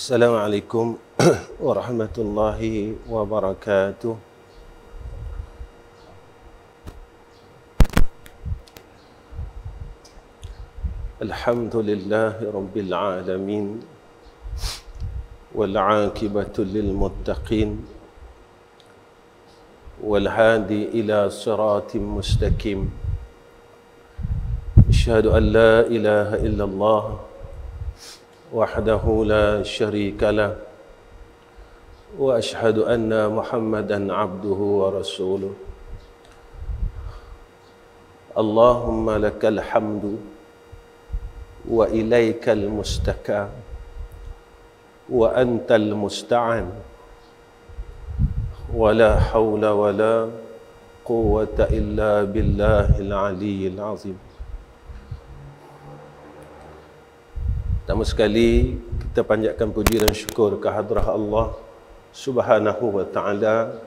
Assalamualaikum warahmatullahi wabarakatuh. Alhamdulillahi rabbil alamin wal aqibatu lil muttaqin wal hadi ila siratim mustaqim. Asyhadu an la ilaha illallah wahdahu la syarika lah wa ashhadu anna Muhammadan abduhu wa rasuluh. Allahumma lakal hamdu wa ilaikal mustaka wa antal musta'an wa la hawla wa la quwwata illa billahil aliyyil azim. Pertama sekali kita panjatkan puji dan syukur ke hadrah Allah Subhanahu wa ta'ala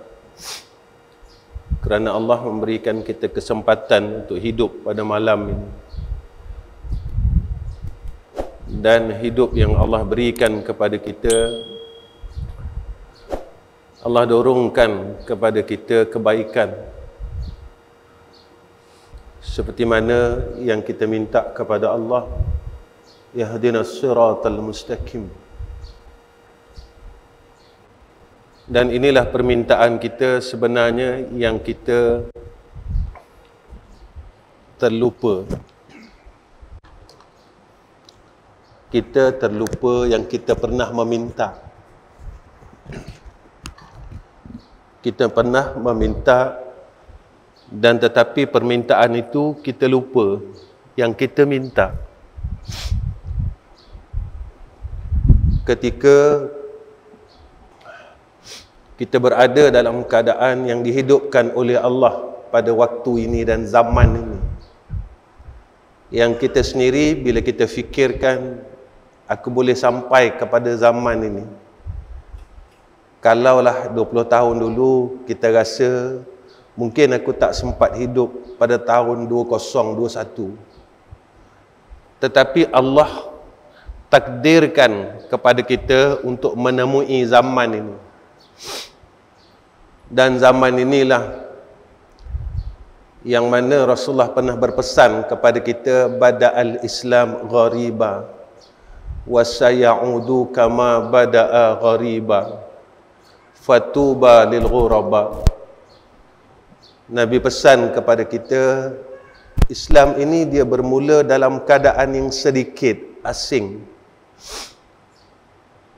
kerana Allah memberikan kita kesempatan untuk hidup pada malam ini. Dan hidup yang Allah berikan kepada kita, Allah dorongkan kepada kita kebaikan seperti mana yang kita minta kepada Allah, Yahdinas siratal mustaqim. Dan inilah permintaan kita sebenarnya yang kita terlupa. Kita terlupa yang kita pernah meminta. Kita pernah meminta dan tetapi permintaan itu kita lupa yang kita minta. Ketika kita berada dalam keadaan yang dihidupkan oleh Allah pada waktu ini dan zaman ini, yang kita sendiri bila kita fikirkan, aku boleh sampai kepada zaman ini, kalaulah 20 tahun dulu kita rasa mungkin aku tak sempat hidup pada tahun 2021, tetapi Allah takdirkan kepada kita untuk menemui zaman ini. Dan zaman inilah yang mana Rasulullah pernah berpesan kepada kita, bada'al Islam ghariba wa sayaudu kama bada'a ghariba fatuba lil ghuraba. Nabi pesan kepada kita, Islam ini dia bermula dalam keadaan yang sedikit asing,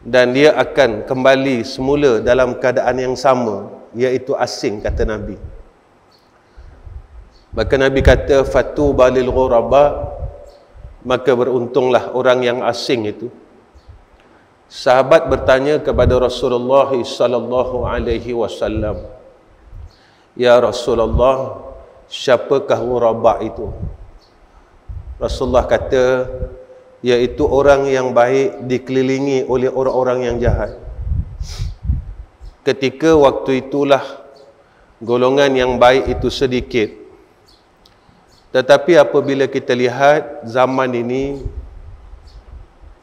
dan dia akan kembali semula dalam keadaan yang sama, iaitu asing, kata Nabi. Maka Nabi kata, fatuba lil ghuraba, maka beruntunglah orang yang asing itu. Sahabat bertanya kepada Rasulullah sallallahu alaihi wasallam, ya Rasulullah, siapakah ghuraba itu? Rasulullah kata, iaitu orang yang baik dikelilingi oleh orang-orang yang jahat. Ketika waktu itulah golongan yang baik itu sedikit. Tetapi apabila kita lihat zaman ini,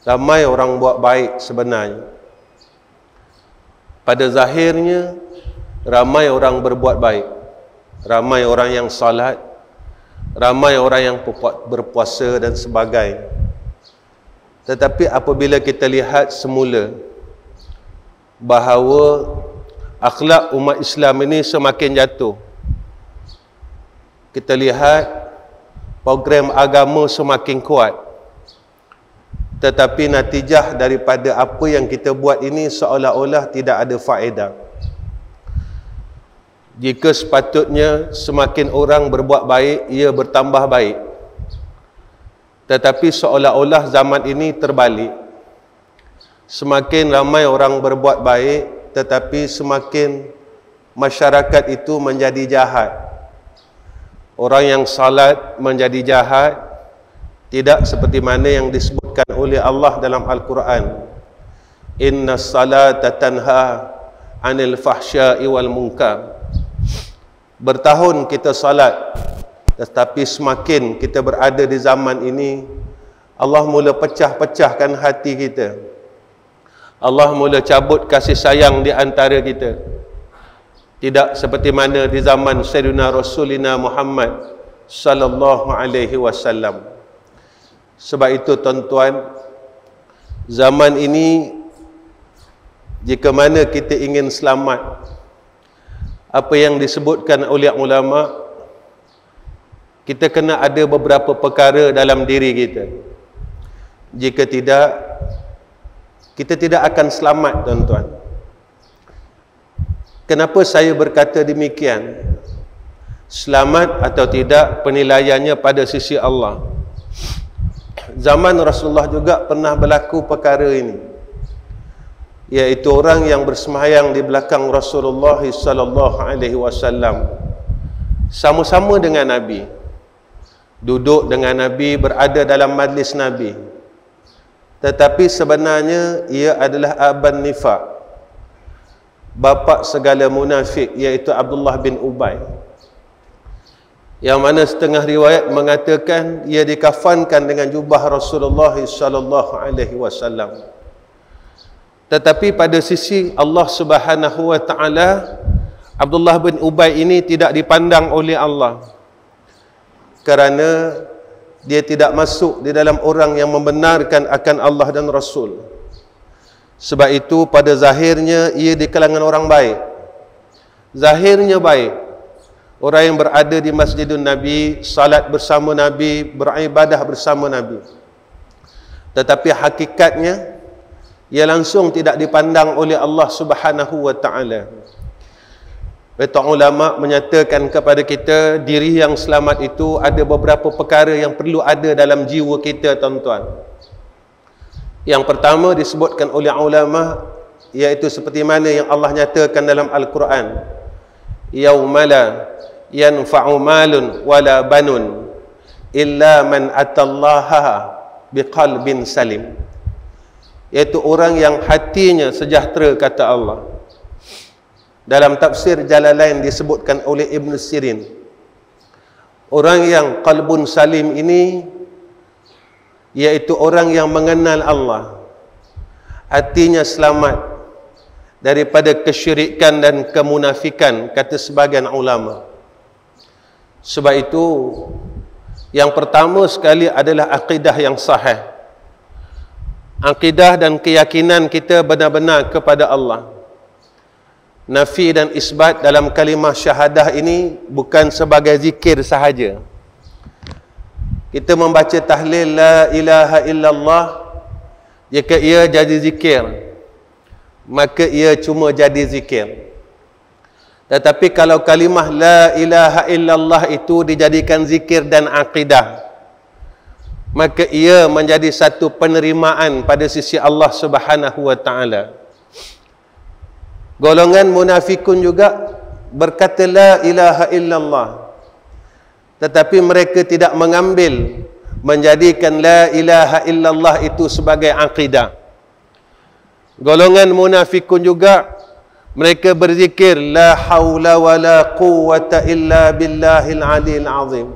ramai orang buat baik sebenarnya. Pada zahirnya ramai orang berbuat baik, ramai orang yang salat, ramai orang yang berpuasa dan sebagainya. Tetapi apabila kita lihat semula bahawa akhlak umat Islam ini semakin jatuh, kita lihat program agama semakin kuat, tetapi natijah daripada apa yang kita buat ini seolah-olah tidak ada faedah. Jika sepatutnya semakin orang berbuat baik, ia bertambah baik, tetapi seolah-olah zaman ini terbalik. Semakin ramai orang berbuat baik, tetapi semakin masyarakat itu menjadi jahat. Orang yang salat menjadi jahat, tidak seperti mana yang disebutkan oleh Allah dalam Al-Quran. Inna salata tanha anil fahsya'i wal munkar. Bertahun kita salat, tetapi semakin kita berada di zaman ini, Allah mula pecah-pecahkan hati kita. Allah mula cabut kasih sayang di antara kita. Tidak seperti mana di zaman Sayyidina Rasulina Muhammad sallallahu alaihi wasallam. Sebab itu tuan-tuan, zaman ini jika mana kita ingin selamat, apa yang disebutkan oleh ulama, kita kena ada beberapa perkara dalam diri kita. Jika tidak, kita tidak akan selamat, tuan-tuan. Kenapa saya berkata demikian? Selamat atau tidak, penilaiannya pada sisi Allah. Zaman Rasulullah juga pernah berlaku perkara ini, iaitu orang yang bersemayang di belakang Rasulullah sallallahu alaihi wasallam, sama-sama dengan Nabi, duduk dengan Nabi, berada dalam majlis Nabi. Tetapi sebenarnya ia adalah aban nifaq, bapa segala munafik, iaitu Abdullah bin Ubay, yang mana setengah riwayat mengatakan ia dikafankan dengan jubah Rasulullah sallallahu alaihi wasallam. Tetapi pada sisi Allah Subhanahu wa taala, Abdullah bin Ubay ini tidak dipandang oleh Allah, kerana dia tidak masuk di dalam orang yang membenarkan akan Allah dan Rasul. Sebab itu pada zahirnya ia di kalangan orang baik. Zahirnya baik. Orang yang berada di Masjidun Nabi, salat bersama Nabi, beribadah bersama Nabi. Tetapi hakikatnya ia langsung tidak dipandang oleh Allah Subhanahu wa taala. Para ulama menyatakan kepada kita, diri yang selamat itu ada beberapa perkara yang perlu ada dalam jiwa kita, tuan-tuan. Yang pertama disebutkan oleh ulama, iaitu seperti mana yang Allah nyatakan dalam Al-Quran, yaumala yanfa'u malun wala banun illa man atallaha biqalbin salim, iaitu orang yang hatinya sejahtera, kata Allah. Dalam tafsir Jalalain disebutkan oleh Ibn Sirin, orang yang qalbun salim ini iaitu orang yang mengenal Allah, hatinya selamat daripada kesyirikan dan kemunafikan, kata sebagian ulama. Sebab itu yang pertama sekali adalah akidah yang sahih. Akidah dan keyakinan kita benar-benar kepada Allah. Nafi dan isbat dalam kalimah syahadah ini bukan sebagai zikir sahaja. Kita membaca tahlil la ilaha illallah, jika ia jadi zikir, maka ia cuma jadi zikir. Tetapi kalau kalimah la ilaha illallah itu dijadikan zikir dan akidah, maka ia menjadi satu penerimaan pada sisi Allah Subhanahu wa taala. Golongan munafikun juga berkata la ilaha illallah, tetapi mereka tidak mengambil, menjadikan la ilaha illallah itu sebagai akidah. Golongan munafikun juga mereka berzikir la haula wala quwwata illa billahil aliyil azim,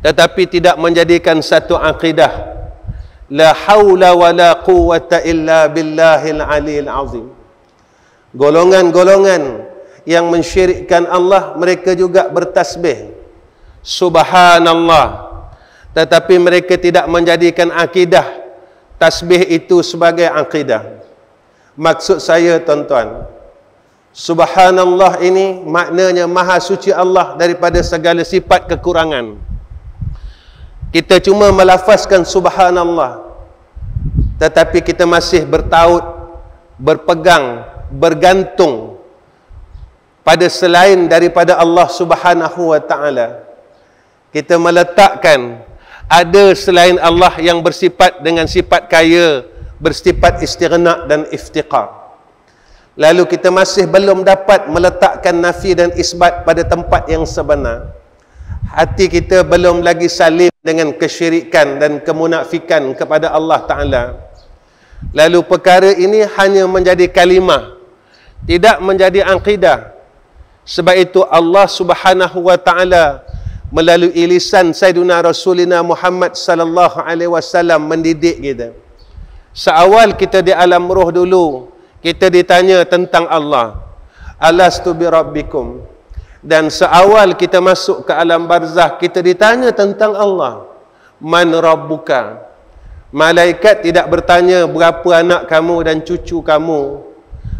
tetapi tidak menjadikan satu akidah, la haula wala quwwata illa billahil aliyil azim. Golongan-golongan yang mensyirikkan Allah, mereka juga bertasbih subhanallah, tetapi mereka tidak menjadikan akidah tasbih itu sebagai akidah. Maksud saya, tuan-tuan, subhanallah ini maknanya maha suci Allah daripada segala sifat kekurangan. Kita cuma melafazkan subhanallah, tetapi kita masih bertaut, berpegang, bergantung pada selain daripada Allah Subhanahu wa taala. Kita meletakkan ada selain Allah yang bersifat dengan sifat kaya, bersifat istighna dan iftiqar. Lalu kita masih belum dapat meletakkan nafi dan isbat pada tempat yang sebenar. Hati kita belum lagi salim dengan kesyirikan dan kemunafikan kepada Allah Ta'ala. Lalu perkara ini hanya menjadi kalimah, tidak menjadi akidah. Sebab itu Allah Subhanahu wa taala melalui lisan Sayyidina Rasulina Muhammad sallallahu alaihi wasallam mendidik kita. Seawal kita di alam roh dulu, kita ditanya tentang Allah. Alastu bi rabbikum. Dan seawal kita masuk ke alam barzah, kita ditanya tentang Allah. Man rabbuka. Malaikat tidak bertanya berapa anak kamu dan cucu kamu.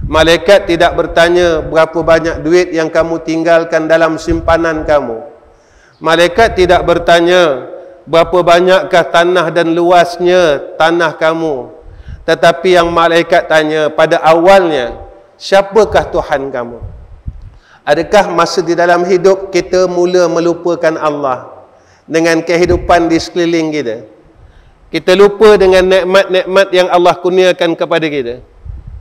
Malaikat tidak bertanya berapa banyak duit yang kamu tinggalkan dalam simpanan kamu. Malaikat tidak bertanya berapa banyakkah tanah dan luasnya tanah kamu. Tetapi yang malaikat tanya pada awalnya, siapakah Tuhan kamu? Adakah masa di dalam hidup kita mula melupakan Allah dengan kehidupan di sekeliling kita? Kita lupa dengan nikmat-nikmat yang Allah kurniakan kepada kita,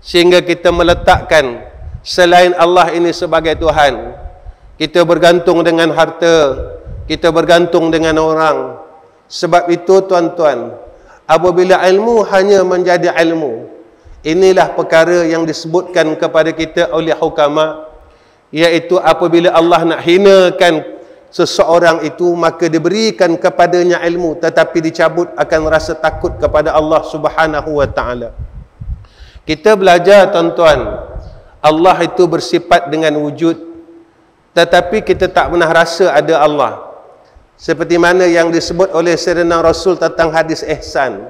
sehingga kita meletakkan selain Allah ini sebagai Tuhan. Kita bergantung dengan harta, kita bergantung dengan orang. Sebab itu tuan-tuan, apabila ilmu hanya menjadi ilmu, inilah perkara yang disebutkan kepada kita oleh hukama, iaitu apabila Allah nak hinakan seseorang itu, maka diberikan kepadanya ilmu, tetapi dicabut akan rasa takut kepada Allah Subhanahu wa ta'ala. Kita belajar tuan-tuan, Allah itu bersifat dengan wujud, tetapi kita tak pernah rasa ada Allah. Seperti mana yang disebut oleh Sayyidina Rasul tentang hadis ihsan.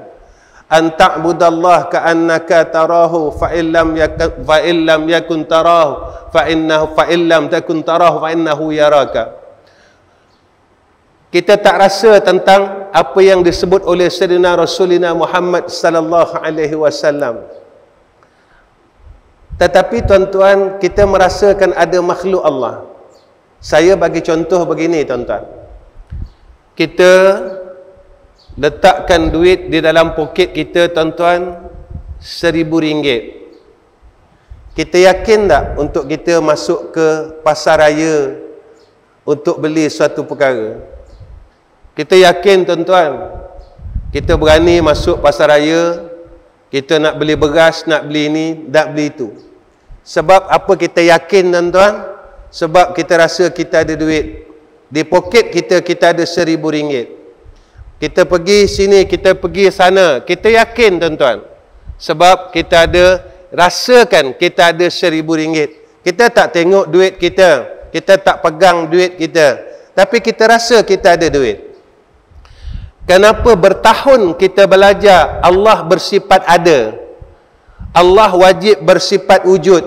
An ta'budallah ka'annaka tarahu fa illam yakun tarahu fa illam takun tarahu fa innahu yaraka. Kita tak rasa tentang apa yang disebut oleh Sayyidina Rasulina Muhammad sallallahu alaihi wasallam. Tetapi tuan-tuan, kita merasakan ada makhluk Allah. Saya bagi contoh begini tuan-tuan. Kita letakkan duit di dalam poket kita tuan-tuan, RM1,000. Kita yakin tak untuk kita masuk ke pasar raya untuk beli suatu perkara? Kita yakin tuan-tuan, kita berani masuk pasar raya, kita nak beli beras, nak beli ini, nak beli itu. Sebab apa kita yakin tuan-tuan? Sebab kita rasa kita ada duit. Di poket kita, kita ada RM1,000. Kita pergi sini, kita pergi sana, kita yakin tuan-tuan. Sebab kita ada, rasakan kita ada RM1,000. Kita tak tengok duit kita, kita tak pegang duit kita, tapi kita rasa kita ada duit. Kenapa bertahun kita belajar Allah bersifat ada, Allah wajib bersifat wujud,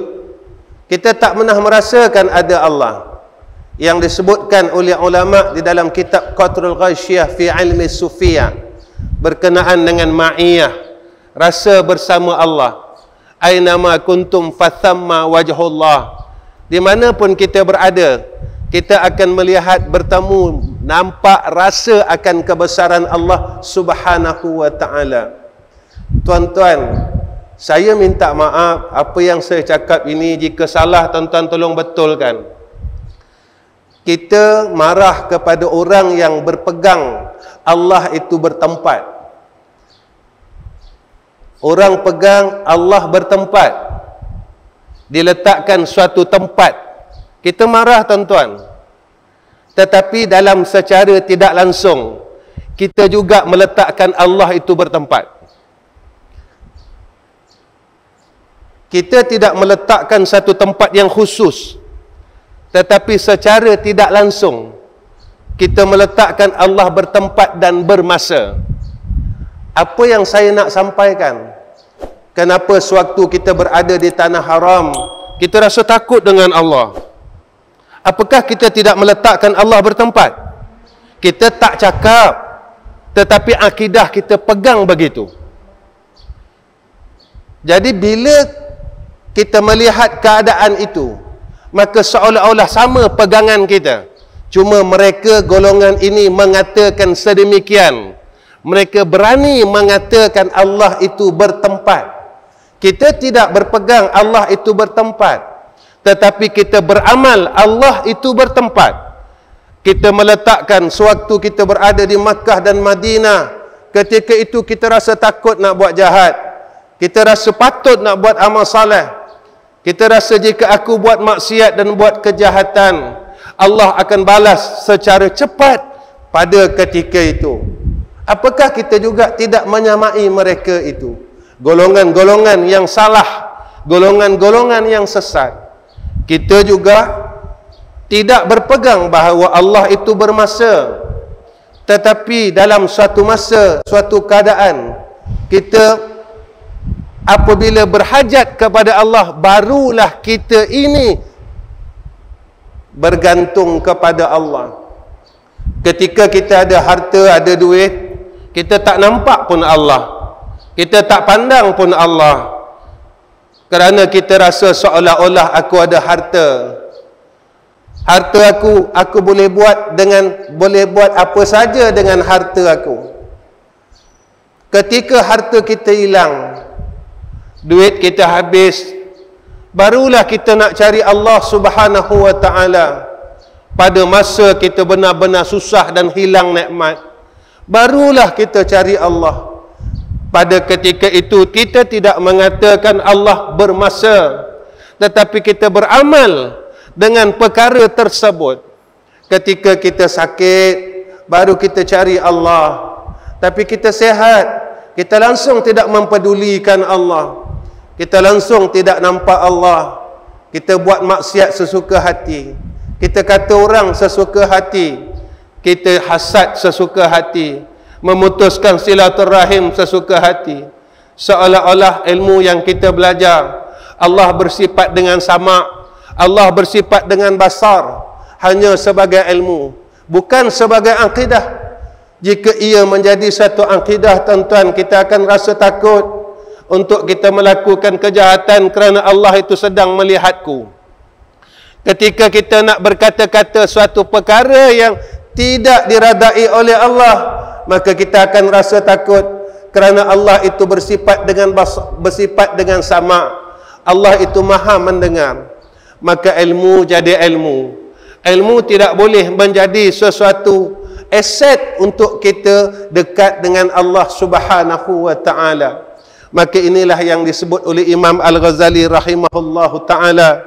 kita tak pernah merasakan ada Allah? Yang disebutkan oleh ulama di dalam kitab Qatrul Ghasyiyah fi ilmi Sufiyah berkenaan dengan ma'iyah, rasa bersama Allah. Ainama kuntum fathamma wajhullah. Dimanapun kita berada, kita akan melihat, bertemu, nampak, rasa akan kebesaran Allah Subhanahu wa ta'ala. Tuan-tuan, saya minta maaf apa yang saya cakap ini, jika salah tuan-tuan tolong betulkan. Kita marah kepada orang yang berpegang Allah itu bertempat. Orang pegang Allah bertempat, diletakkan suatu tempat, kita marah tuan-tuan. Tetapi dalam secara tidak langsung, kita juga meletakkan Allah itu bertempat. Kita tidak meletakkan satu tempat yang khusus, tetapi secara tidak langsung kita meletakkan Allah bertempat dan bermasa. Apa yang saya nak sampaikan? Kenapa sewaktu kita berada di tanah haram, kita rasa takut dengan Allah? Apakah kita tidak meletakkan Allah bertempat? Kita tak cakap, tetapi akidah kita pegang begitu. Jadi bila kita melihat keadaan itu, maka seolah-olah sama pegangan kita. Cuma mereka golongan ini mengatakan sedemikian. Mereka berani mengatakan Allah itu bertempat. Kita tidak berpegang Allah itu bertempat, tetapi kita beramal Allah itu bertempat. Kita meletakkan sewaktu kita berada di Makkah dan Madinah, ketika itu kita rasa takut nak buat jahat, kita rasa patut nak buat amal saleh, kita rasa jika aku buat maksiat dan buat kejahatan, Allah akan balas secara cepat pada ketika itu. Apakah kita juga tidak menyamai mereka itu? golongan-golongan yang salah, golongan-golongan yang sesat. Kita juga tidak berpegang bahawa Allah itu bermasa, tetapi dalam suatu masa, suatu keadaan, kita apabila berhajat kepada Allah, barulah kita ini bergantung kepada Allah. Ketika kita ada harta, ada duit, kita tak nampak pun Allah, kita tak pandang pun Allah, kerana kita rasa seolah-olah aku ada harta. Harta aku boleh buat apa saja dengan harta aku. Ketika harta kita hilang, duit kita habis, barulah kita nak cari Allah Subhanahu wa ta'ala. Pada masa kita benar-benar susah dan hilang nikmat, barulah kita cari Allah. Pada ketika itu kita tidak mengatakan Allah bermasa, tetapi kita beramal dengan perkara tersebut. Ketika kita sakit, baru kita cari Allah. Tapi kita sehat, kita langsung tidak mempedulikan Allah, kita langsung tidak nampak Allah. Kita buat maksiat sesuka hati, kita kata orang sesuka hati, kita hasad sesuka hati, memutuskan silaturahim sesuka hati, seolah-olah ilmu yang kita belajar, Allah bersifat dengan sama, Allah bersifat dengan basar, hanya sebagai ilmu, bukan sebagai akidah. Jika ia menjadi satu akidah, tuan-tuan, kita akan rasa takut untuk kita melakukan kejahatan kerana Allah itu sedang melihatku. Ketika kita nak berkata-kata suatu perkara yang tidak diradai oleh Allah, maka kita akan rasa takut kerana Allah itu bersifat dengan sama, Allah itu maha mendengar. Maka ilmu jadi ilmu. Ilmu tidak boleh menjadi sesuatu aset untuk kita dekat dengan Allah Subhanahu wa ta'ala. Maka inilah yang disebut oleh Imam Al-Ghazali rahimahullahu ta'ala.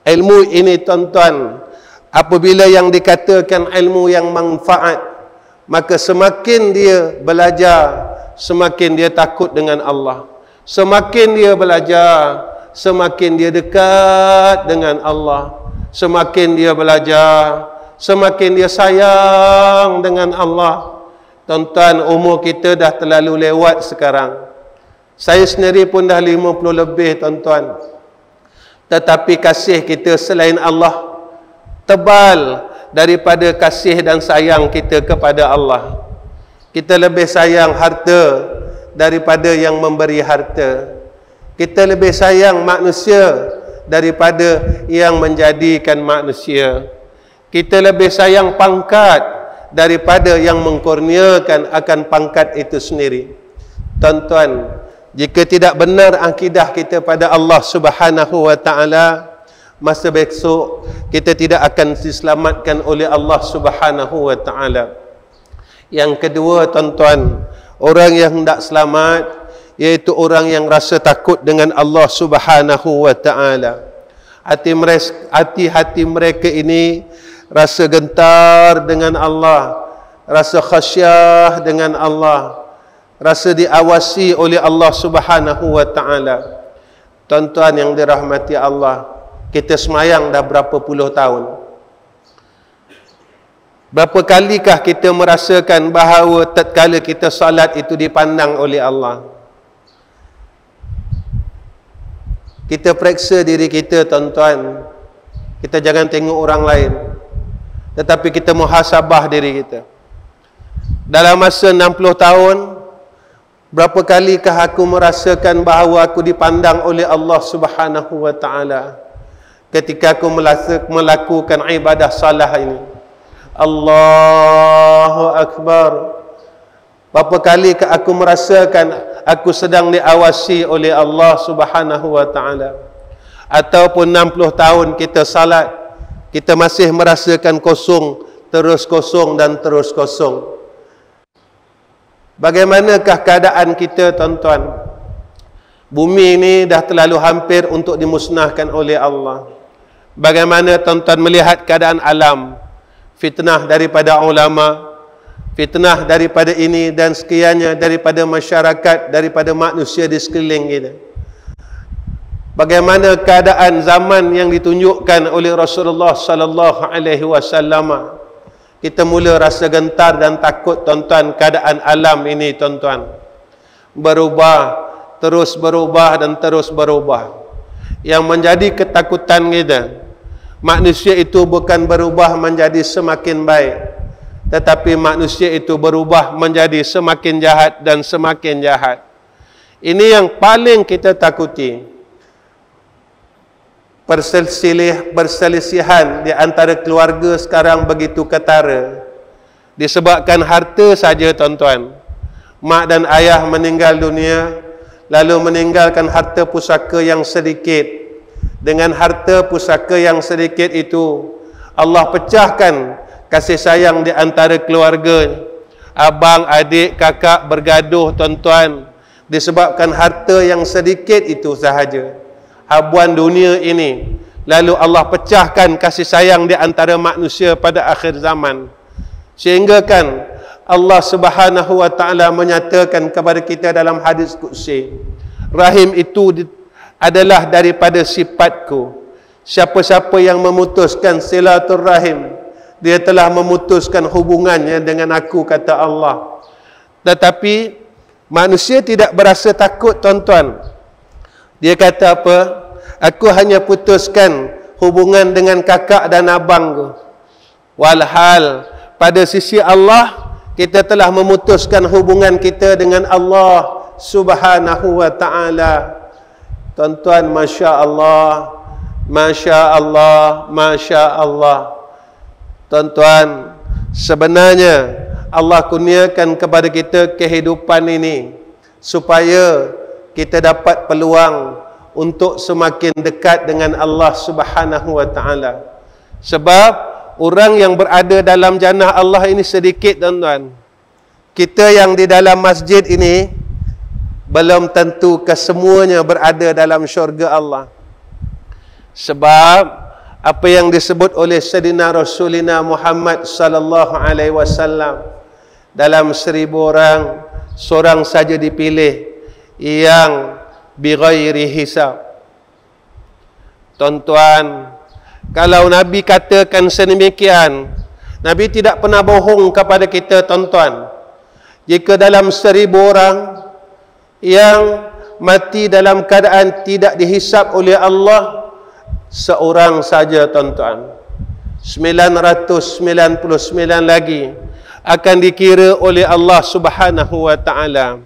Ilmu ini, tuan-tuan, apabila yang dikatakan ilmu yang manfaat, maka semakin dia belajar, semakin dia takut dengan Allah. Semakin dia belajar, semakin dia dekat dengan Allah. Semakin dia belajar, semakin dia sayang dengan Allah. Tuan-tuan, umur kita dah terlalu lewat sekarang. Saya sendiri pun dah 50 lebih, tuan-tuan. Tetapi kasih kita selain Allah tebal daripada kasih dan sayang kita kepada Allah. Kita lebih sayang harta daripada yang memberi harta. Kita lebih sayang manusia daripada yang menjadikan manusia. Kita lebih sayang pangkat daripada yang mengkurniakan akan pangkat itu sendiri. Tuan-tuan, jika tidak benar akidah kita pada Allah Subhanahu wa ta'ala, masa besok kita tidak akan diselamatkan oleh Allah Subhanahu wa ta'ala. Yang kedua, tuan-tuan, orang yang tidak selamat iaitu orang yang rasa takut dengan Allah Subhanahu wa ta'ala. Hati-hati mereka ini rasa gentar dengan Allah, rasa khasyah dengan Allah, rasa diawasi oleh Allah Subhanahu wa ta'ala. Tuan-tuan yang dirahmati Allah, kita semayang dah berapa puluh tahun. Berapa kalikah kita merasakan bahawa tatkala kita salat itu dipandang oleh Allah? Kita periksa diri kita, tuan-tuan. Kita jangan tengok orang lain, tetapi kita muhasabah diri kita. Dalam masa 60 tahun, berapa kalikah aku merasakan bahawa aku dipandang oleh Allah Subhanahu wa ta'ala ketika aku melakukan ibadah salah ini? Allahu Akbar. Berapa kalikah aku merasakan aku sedang diawasi oleh Allah Subhanahu wa ta'ala? Ataupun 60 tahun kita salat, kita masih merasakan kosong, terus kosong dan terus kosong. Bagaimanakah keadaan kita, tuan-tuan? Bumi ini dah terlalu hampir untuk dimusnahkan oleh Allah. Bagaimana tuan-tuan melihat keadaan alam? Fitnah daripada ulama, fitnah daripada ini dan sekiannya daripada masyarakat, daripada manusia di sekeliling kita. Bagaimana keadaan zaman yang ditunjukkan oleh Rasulullah sallallahu alaihi wasallam. Kita mula rasa gentar dan takut, tuan-tuan, keadaan alam ini, tuan-tuan. Berubah, terus berubah dan terus berubah. Yang menjadi ketakutan kita, manusia itu bukan berubah menjadi semakin baik, tetapi manusia itu berubah menjadi semakin jahat dan semakin jahat. Ini yang paling kita takuti. Perselisihan di antara keluarga sekarang begitu ketara disebabkan harta saja, tuan-tuan. Mak dan ayah meninggal dunia, lalu meninggalkan harta pusaka yang sedikit. Dengan harta pusaka yang sedikit itu, Allah pecahkan kasih sayang di antara keluarga. Abang, adik, kakak bergaduh, tuan-tuan, disebabkan harta yang sedikit itu sahaja. Habuan dunia ini. Lalu Allah pecahkan kasih sayang di antara manusia pada akhir zaman. Sehingga kan Allah Subhanahu wa taala menyatakan kepada kita dalam hadis qudsi, rahim itu adalah daripada sifatku. Siapa-siapa yang memutuskan silaturrahim, dia telah memutuskan hubungannya dengan aku, kata Allah. Tetapi manusia tidak berasa takut, tuan-tuan. Dia kata apa? Aku hanya putuskan hubungan dengan kakak dan abangku. Walhal pada sisi Allah, kita telah memutuskan hubungan kita dengan Allah Subhanahu wa ta'ala. Tuan-tuan, Masya Allah, Masya Allah, Masya Allah. Tuan-tuan, sebenarnya Allah kurniakan kepada kita kehidupan ini supaya kita dapat peluang untuk semakin dekat dengan Allah Subhanahu wa ta'ala. Sebab orang yang berada dalam jannah Allah ini sedikit, tuan-tuan. Kita yang di dalam masjid ini belum tentu kesemuanya berada dalam syurga Allah. Sebab apa yang disebut oleh Sayyidina Rasulina Muhammad sallallahu alaihi wasallam, dalam 1000 orang, seorang saja dipilih yang bighairi hisab. Tuan-tuan, kalau Nabi katakan sedemikian, Nabi tidak pernah bohong kepada kita, tuan-tuan. Jika dalam 1000 orang yang mati dalam keadaan tidak dihisab oleh Allah, seorang saja, tuan-tuan, 999 lagi akan dikira oleh Allah Subhanahu wa ta'ala,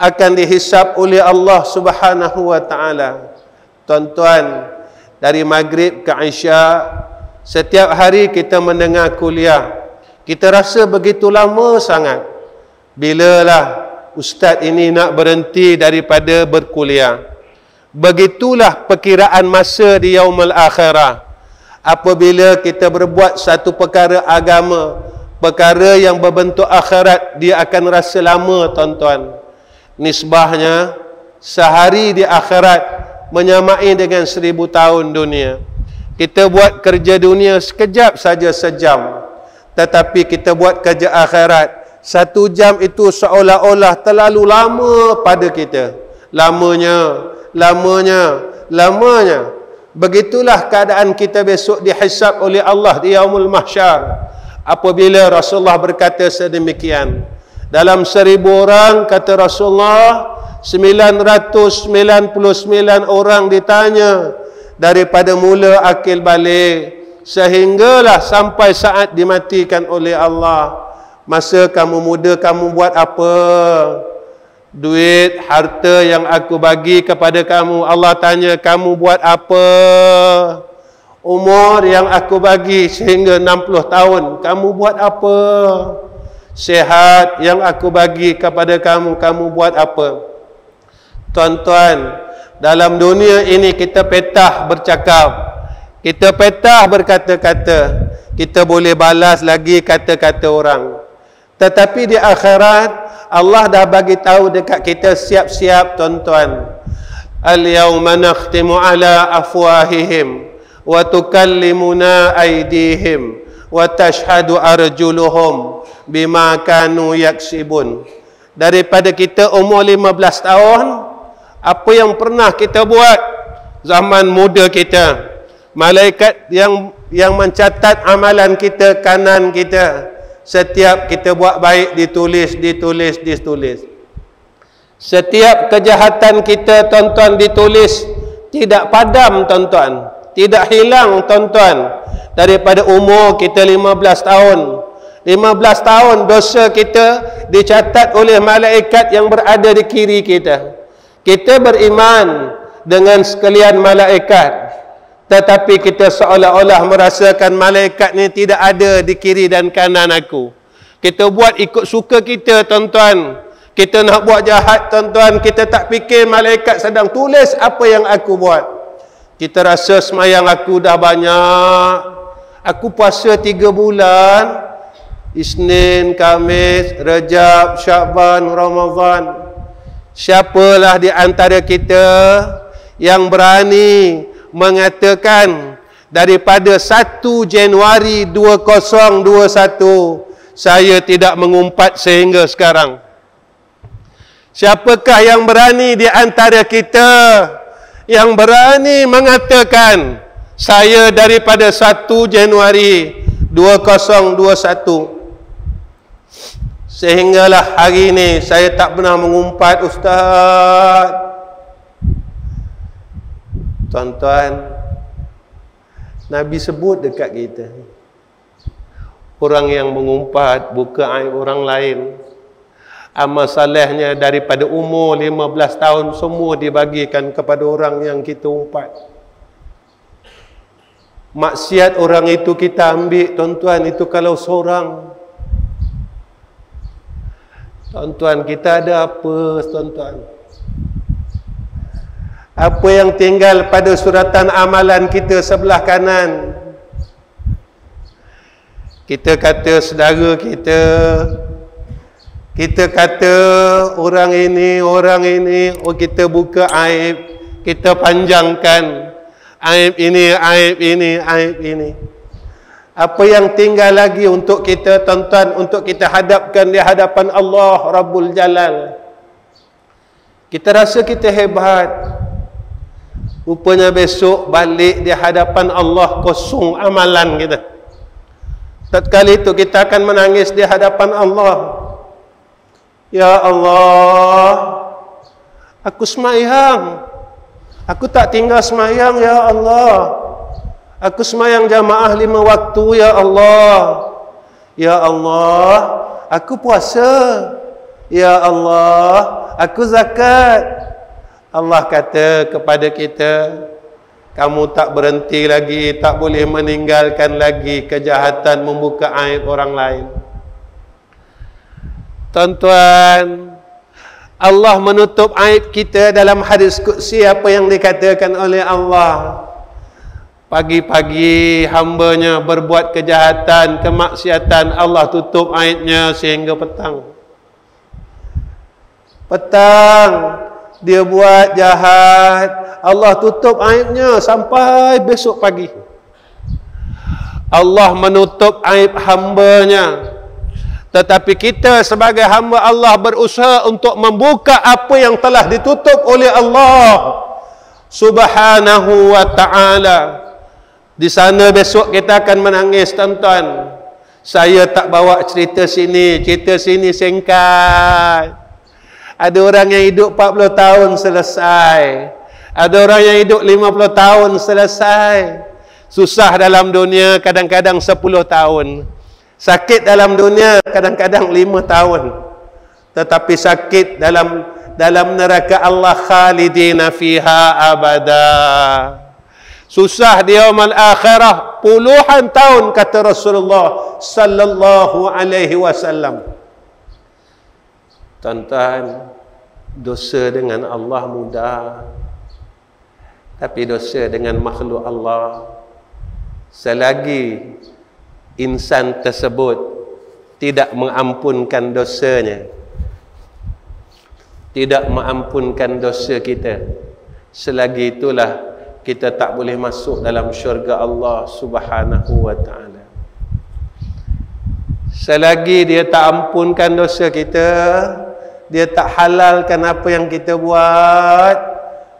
akan dihisab oleh Allah Subhanahu wa ta'ala. Tuan-tuan, dari maghrib ke Isya, setiap hari kita mendengar kuliah, kita rasa begitu lama sangat. Bilalah ustaz ini nak berhenti daripada berkuliah? Begitulah perkiraan masa di yaumul akhirah. Apabila kita berbuat satu perkara agama, perkara yang berbentuk akhirat, dia akan rasa lama, tuan-tuan. Nisbahnya sehari di akhirat menyamai dengan 1000 tahun dunia. Kita buat kerja dunia sekejap saja, sejam. Tetapi kita buat kerja akhirat, 1 jam itu seolah-olah terlalu lama pada kita. Lamanya. Begitulah keadaan kita besok dihisab oleh Allah di yaumul mahsyar. Apabila Rasulullah berkata sedemikian, dalam 1000 orang, kata Rasulullah, 999 orang ditanya daripada mula akil balik sehinggalah sampai saat dimatikan oleh Allah. Masa kamu muda, kamu buat apa? Duit, harta yang aku bagi kepada kamu, Allah tanya, kamu buat apa? Umur yang aku bagi sehingga 60 tahun, kamu buat apa? Sehat yang aku bagi kepada kamu, kamu buat apa? Tuan-tuan, dalam dunia ini kita petah bercakap, kita petah berkata-kata, kita boleh balas lagi kata-kata orang. Tetapi di akhirat, Allah dah bagi tahu dekat kita, siap-siap, tuan-tuan. Al-yawma nakhtimu ala afwahihim wa tukallimuna aydihim wa tashhadu arjuluhum bima kanu yaksibun. Daripada kita umur 15 tahun, apa yang pernah kita buat zaman muda kita, malaikat yang mencatat amalan kita kanan kita. Setiap kita buat baik ditulis. Setiap kejahatan kita tuan-tuan ditulis. Tidak padam tuan-tuan, tidak hilang tuan-tuan. Daripada umur kita 15 tahun, 15 tahun dosa kita dicatat oleh malaikat yang berada di kiri kita. Kita beriman dengan sekalian malaikat, tetapi kita seolah-olah merasakan malaikat ni tidak ada di kiri dan kanan aku. Kita buat ikut suka kita tuan-tuan. Kita nak buat jahat tuan-tuan, kita tak fikir malaikat sedang tulis apa yang aku buat. Kita rasa semayang aku dah banyak, aku puasa 3 bulan, Isnin, Khamis, Rejab, Syakban, Ramadan. Siapalah di antara kita yang berani mengatakan daripada 1 Januari 2021 saya tidak mengumpat sehingga sekarang? Siapakah yang berani di antara kita yang berani mengatakan saya daripada 1 Januari 2021 sehinggalah hari ini saya tak pernah mengumpat, Ustaz? Tuan-tuan, Nabi sebut dekat kita, orang yang mengumpat buka aib orang lain, amal salehnya daripada umur 15 tahun semua dibagikan kepada orang yang kita umpat. Maksiat orang itu kita ambil tuan-tuan, itu kalau seorang. Tuan-tuan, kita ada apa tuan-tuan? Apa yang tinggal pada suratan amalan kita sebelah kanan? Kita kata saudara kita, kita kata orang ini, oh kita buka aib, kita panjangkan aib ini. Apa yang tinggal lagi untuk kita tuan-tuan, untuk kita hadapkan di hadapan Allah Rabbul Jalal? Kita rasa kita hebat, rupanya besok balik di hadapan Allah kosong amalan kita. Tatkala itu kita akan menangis di hadapan Allah. Ya Allah, aku semayang, aku tak tinggal semayang ya Allah. Aku semayang jamaah 5 waktu ya Allah. Ya Allah, aku puasa. Ya Allah, aku zakat. Allah kata kepada kita, kamu tak berhenti lagi, tak boleh meninggalkan lagi kejahatan membuka aib orang lain. Tuan-tuan, Allah menutup aib kita dalam hadis qudsi, apa yang dikatakan oleh Allah. Pagi-pagi hambanya berbuat kejahatan, kemaksiatan, Allah tutup aibnya sehingga petang. Petang dia buat jahat, Allah tutup aibnya sampai besok pagi. Allah menutup aib hambanya, tetapi kita sebagai hamba Allah berusaha untuk membuka apa yang telah ditutup oleh Allah Subhanahu wa ta'ala. Di sana besok kita akan menangis tuan-tuan. Saya tak bawa cerita sini singkat. Ada orang yang hidup 40 tahun selesai. Ada orang yang hidup 50 tahun selesai. Susah dalam dunia kadang-kadang 10 tahun. Sakit dalam dunia kadang-kadang 5 tahun. Tetapi sakit dalam neraka Allah khalidina fiha abada. Susah di yaumul akhirah puluhan tahun, kata Rasulullah sallallahu alaihi wasallam. Tuan-tuan, dosa dengan Allah mudah, tapi dosa dengan makhluk Allah, selagi insan tersebut tidak mengampunkan dosanya, tidak mengampunkan dosa kita, selagi itulah kita tak boleh masuk dalam syurga Allah Subhanahu wa ta'ala. selagi dia tak ampunkan dosa kita, dia tak halalkan apa yang kita buat,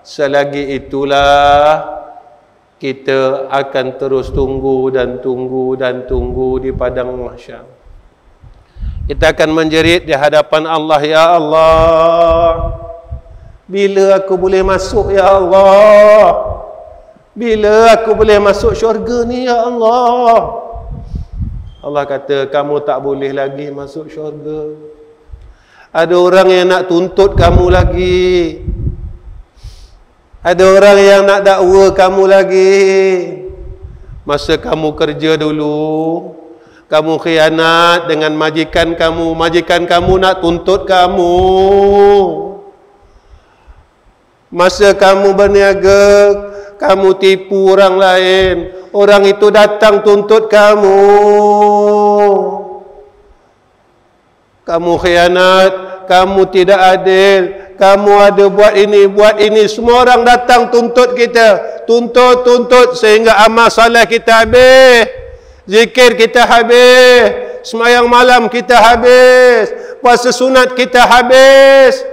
selagi itulah kita akan terus tunggu dan tunggu dan tunggu di padang mahsyar. Kita akan menjerit di hadapan Allah, ya Allah, bila aku boleh masuk ya Allah? Bila aku boleh masuk syurga ni ya Allah? Allah kata, kamu tak boleh lagi masuk syurga. Ada orang yang nak tuntut kamu lagi. Ada orang yang nak dakwa kamu lagi. Masa kamu kerja dulu, kamu khianat dengan majikan kamu nak tuntut kamu. Masa kamu berniaga, kamu tipu orang lain, orang itu datang tuntut kamu. Kamu khianat, kamu tidak adil, kamu ada buat ini, semua orang datang tuntut kita, tuntut sehingga amal soleh kita habis, zikir kita habis, sembahyang malam kita habis, puasa sunat kita habis,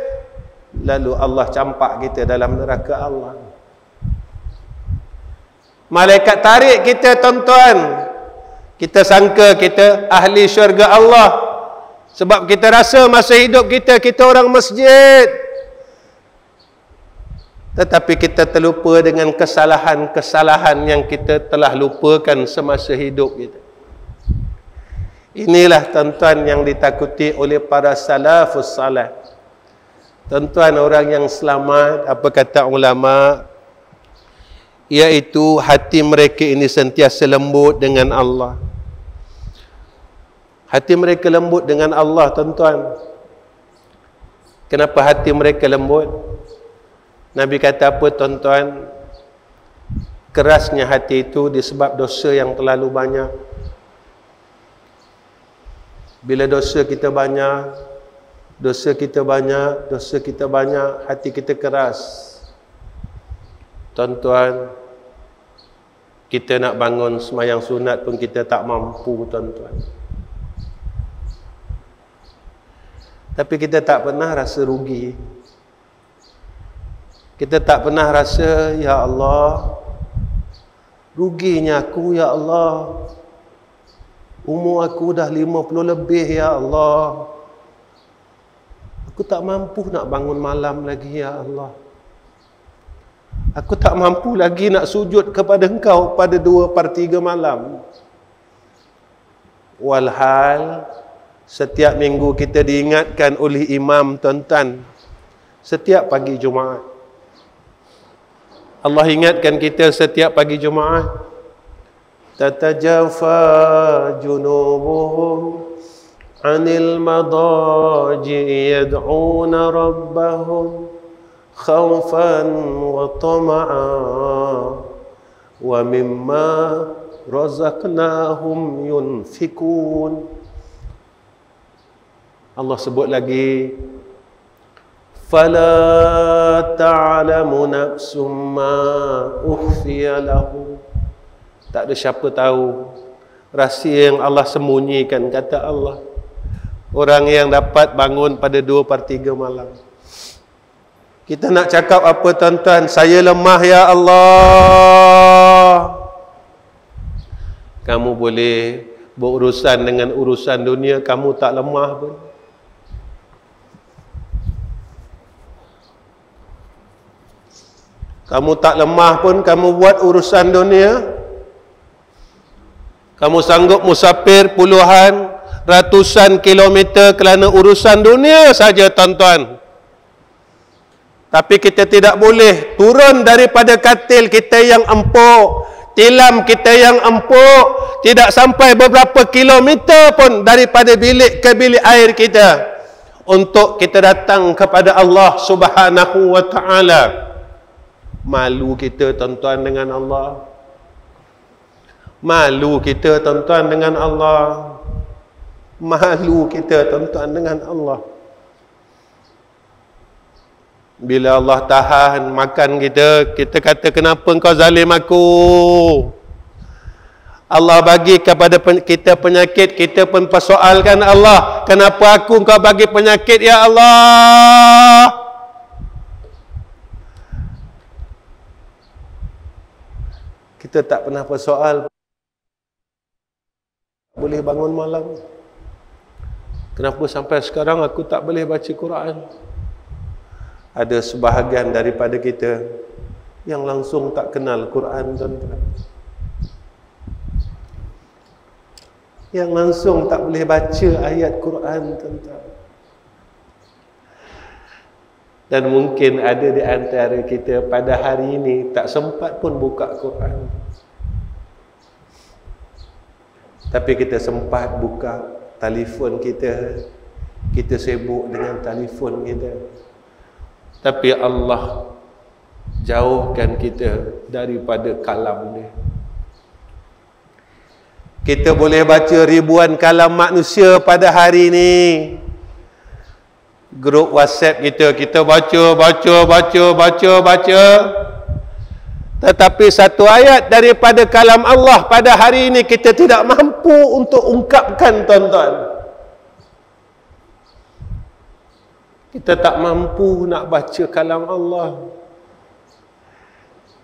lalu Allah campak kita dalam neraka Allah. Malaikat tarik kita, tuan-tuan. Kita sangka kita ahli syurga Allah, sebab kita rasa masa hidup kita orang masjid. Tetapi kita terlupa dengan kesalahan-kesalahan yang kita telah lupakan semasa hidup kita. Inilah, tuan-tuan, yang ditakuti oleh para salafus salih. Tuan-tuan, orang yang selamat, apa kata ulama, iaitu hati mereka ini sentiasa lembut dengan Allah. Hati mereka lembut dengan Allah, tuan-tuan. Kenapa hati mereka lembut? Nabi kata apa, tuan-tuan? Kerasnya hati itu disebab dosa yang terlalu banyak. Bila dosa kita banyak, hati kita keras. Tuan-tuan, kita nak bangun sembahyang sunat pun kita tak mampu, tuan-tuan. Tapi kita tak pernah rasa rugi. Kita tak pernah rasa, ya Allah, ruginya aku, ya Allah. Umur aku dah 50 lebih, ya Allah. Aku tak mampu nak bangun malam lagi, ya Allah. Aku tak mampu lagi nak sujud kepada Engkau pada 2/3 malam. Walhal, setiap minggu kita diingatkan oleh imam, tuan-tuan, setiap pagi Jumaat. Allah ingatkan kita setiap pagi Jumaat. Tatajafa junubuhum anil madaji yad'una rabbahum khawfan wa tama'a wa mimma razaqnahum yunfikun. Allah sebut lagi, fala ta'lamu nafsum ma ukhfiya lahum. Tak ada siapa tahu rahsia yang Allah sembunyikan, kata Allah. Orang yang dapat bangun pada 2/3 malam. Kita nak cakap apa, tuan-tuan? Saya lemah, ya Allah. Kamu boleh berurusan dengan urusan dunia, kamu tak lemah pun. Kamu tak lemah pun, kamu buat urusan dunia. Kamu sanggup musafir puluhan, ratusan kilometer kerana urusan dunia saja, tuan-tuan. Tapi kita tidak boleh turun daripada katil kita yang empuk, tilam kita yang empuk, tidak sampai beberapa kilometer pun daripada bilik ke bilik air kita, untuk kita datang kepada Allah Subhanahu wa ta'ala. Malu kita, tuan-tuan, dengan Allah. Malu kita, tuan-tuan, dengan Allah. Malu kita, tuan-tuan, dengan Allah. Bila Allah tahan makan kita, kita kata, kenapa engkau zalim aku? Allah bagi kepada kita penyakit, kita pun persoalkan Allah, kenapa aku engkau bagi penyakit ya Allah? Kita tak pernah persoal boleh bangun malam. Kenapa sampai sekarang aku tak boleh baca Quran? Ada sebahagian daripada kita yang langsung tak kenal Quran, tuan-tuan. Yang langsung tak boleh baca ayat Quran, tuan-tuan. Dan mungkin ada di antara kita pada hari ini tak sempat pun buka Quran. Tapi kita sempat buka telefon kita. Kita sibuk dengan telefon kita. Tapi Allah jauhkan kita daripada kalam dia. Kita boleh baca ribuan kalam manusia pada hari ini. Grup WhatsApp kita baca. Tetapi satu ayat daripada kalam Allah pada hari ini kita tidak mampu untuk ungkapkan, tuan-tuan. Kita tak mampu nak baca kalam Allah.